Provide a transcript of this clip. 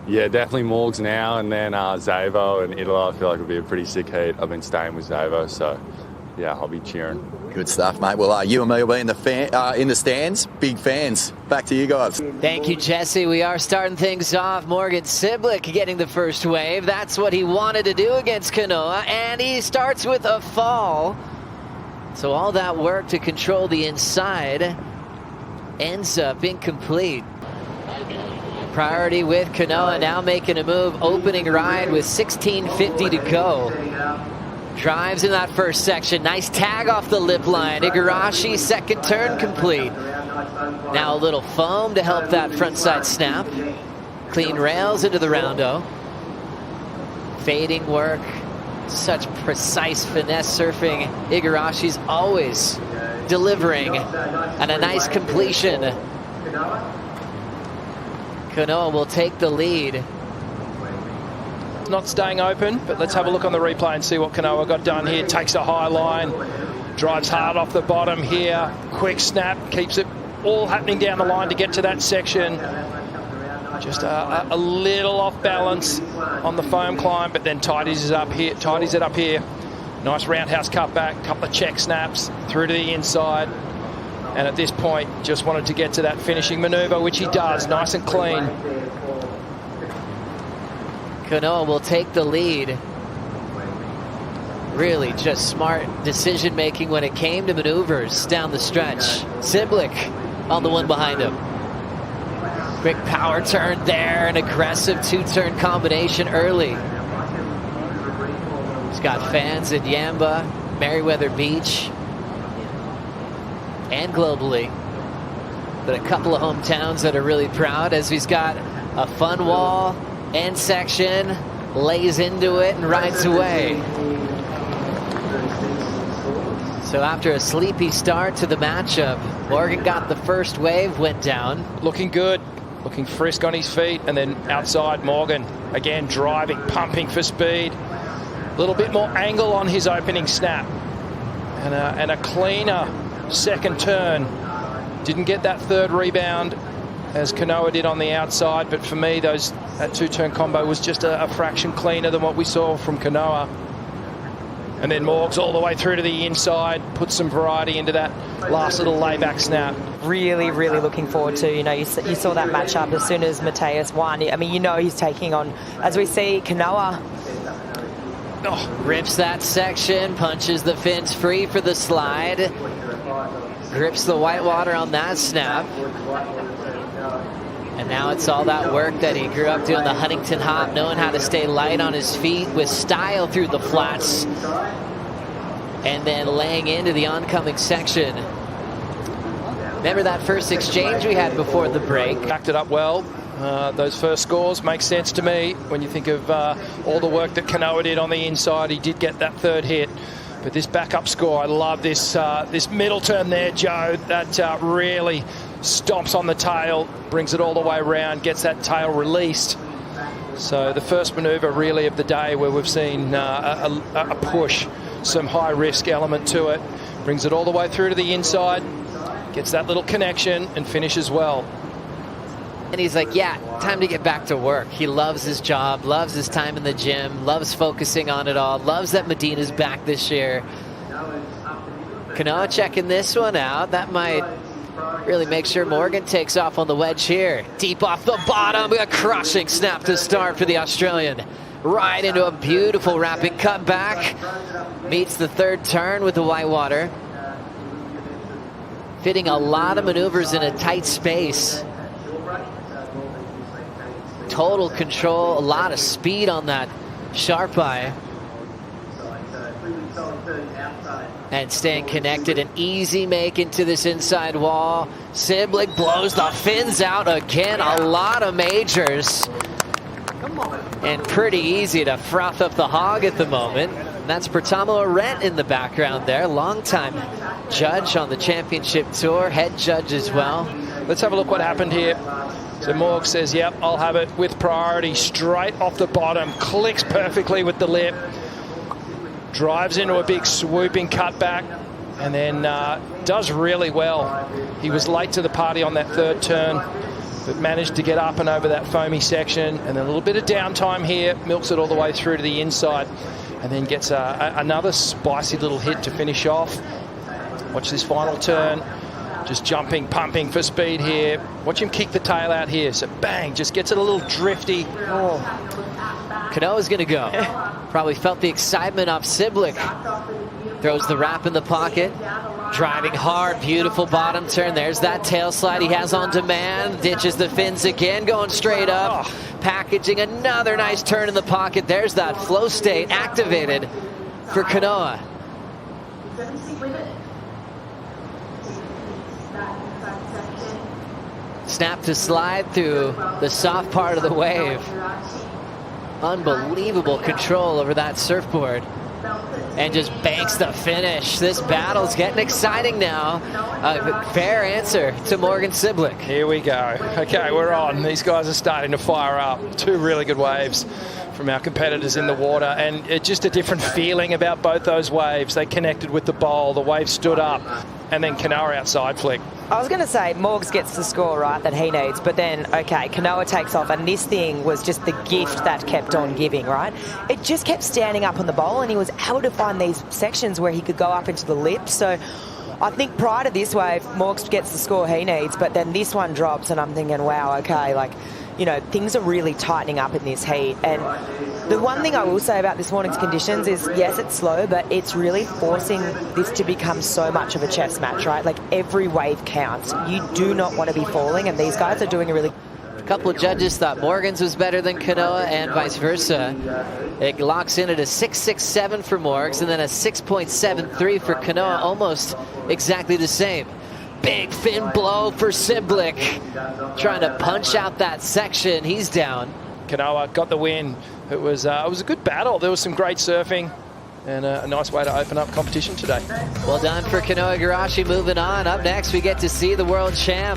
Yeah, definitely Morgs now, and then Zavo and Italy. I feel like it'll be a pretty sick heat. I've been staying with Zavo, so yeah, I'll be cheering. Good stuff, mate. Well, you and me will be in the stands. Big fans. Back to you guys. Thank you, Jesse. We are starting things off. M.Cibilic getting the first wave. That's what he wanted to do against Kanoa, and he starts with a fall. So all that work to control the inside ends up incomplete. Priority with Kanoa now making a move, opening ride with 16:50 to go. Drives in that first section. Nice tag off the lip line. Igarashi, second turn complete. Now a little foam to help that frontside snap. Clean rails into the roundo. Fading work. Such precise finesse surfing. Igarashi's always delivering. And a nice completion. Kanoa will take the lead. Not staying open, but let's have a look on the replay and see what Kanoa got done here. Takes a high line, drives hard off the bottom here. Quick snap, keeps it all happening down the line to get to that section. Just a little off balance on the foam climb, but then tidies it up here. Nice roundhouse cutback, couple of check snaps through to the inside. And at this point, just wanted to get to that finishing maneuver, which he does, nice and clean. Kanoa will take the lead. Really just smart decision making when it came to maneuvers down the stretch. Cibilic on the one behind him. Quick power turn there, an aggressive two-turn combination early. He's got fans in Yamba, Meriwether Beach, and globally. But a couple of hometowns that are really proud as he's got a fun wall end section, lays into it and rides away. So after a sleepy start to the matchup, Morgan got the first wave, went down. Looking good, looking frisk on his feet, and then outside Morgan, again driving, pumping for speed. A little bit more angle on his opening snap. And a cleaner second turn. Didn't get that third rebound as Kanoa did on the outside, but for me, that two-turn combo was just a fraction cleaner than what we saw from Kanoa. And then Morgs all the way through to the inside, put some variety into that last little layback snap. Really, really looking forward to, you saw that matchup as soon as Mateus won. I mean, he's taking on, as we see, Kanoa. Oh, rips that section, punches the fins free for the slide. Grips the whitewater on that snap. And now it's all that work that he grew up doing, the Huntington hop, knowing how to stay light on his feet with style through the flats. And then laying into the oncoming section. Remember that first exchange we had before the break? Backed it up well. Those first scores make sense to me when you think of all the work that Kanoa did on the inside. He did get that third hit. But this backup score, I love this this middle turn there, Joe. That really stomps on the tail, brings it all the way around, gets that tail released. So the first maneuver really of the day where we've seen a push, some high risk element to it. Brings it all the way through to the inside, gets that little connection and finishes well. And he's like, yeah, time to get back to work. He loves his job, loves his time in the gym, loves focusing on it all, loves that Medina's back this year. Kanoa checking this one out. That might really make sure Morgan takes off on the wedge here. Deep off the bottom, a crushing snap to start for the Australian. Right into a beautiful wrapping cutback. Meets the third turn with the whitewater. Fitting a lot of maneuvers in a tight space. Total control, a lot of speed on that sharp eye. And staying connected, an easy make into this inside wall. Cibilic blows the fins out again, a lot of majors. And pretty easy to froth up the hog at the moment. And that's Pertamo Arendt in the background there, longtime judge on the championship tour, head judge as well. Let's have a look what happened here. So Morg says, yep, I'll have it with priority, straight off the bottom, clicks perfectly with the lip, drives into a big swooping cutback, and then does really well. He was late to the party on that third turn, but managed to get up and over that foamy section, and then a little bit of downtime here, milks it all the way through to the inside, and then gets another spicy little hit to finish off. Watch this final turn, just jumping, pumping for speed here. Watch him kick the tail out here, so bang, just gets it a little drifty. Oh. Kanoa's going to go. Probably felt the excitement off Cibilic. Throws the wrap in the pocket. Driving hard, beautiful bottom turn. There's that tail slide he has on demand. Ditches the fins again, going straight up. Packaging another nice turn in the pocket. There's that flow state activated for Kanoa. Snap to slide through the soft part of the wave. Unbelievable control over that surfboard. And just banks the finish. This battle's getting exciting now. A fair answer to M.Cibilic. Here we go. Okay, we're on. These guys are starting to fire up. Two really good waves from our competitors in the water, and it's just a different feeling about both those waves. They connected with the bowl, the wave stood up, and then Kanoa outside flick. I was going to say Morgs gets the score right that he needs, but then, okay, Kanoa takes off, and this thing was just the gift that kept on giving, right? It just kept standing up on the bowl, and he was able to find these sections where he could go up into the lip. So I think prior to this wave, Morgs gets the score he needs, but then this one drops, and I'm thinking, wow, okay, like, you know, things are really tightening up in this heat. And the one thing I will say about this morning's conditions is, yes, it's slow, but it's really forcing this to become so much of a chess match, right? Like, every wave counts. You do not want to be falling, and these guys are doing a really... A couple of judges thought Morgan's was better than Kanoa, and vice versa. It locks in at a 6.67 for Morgs, and then a 6.73 for Kanoa, almost exactly the same. Big fin blow for Cibilic. Trying to punch out that section. He's down. Kanoa got the win. It was a good battle. There was some great surfing and a nice way to open up competition today. Well done for Kanoa Igarashi. Moving on. Up next, we get to see the world champ.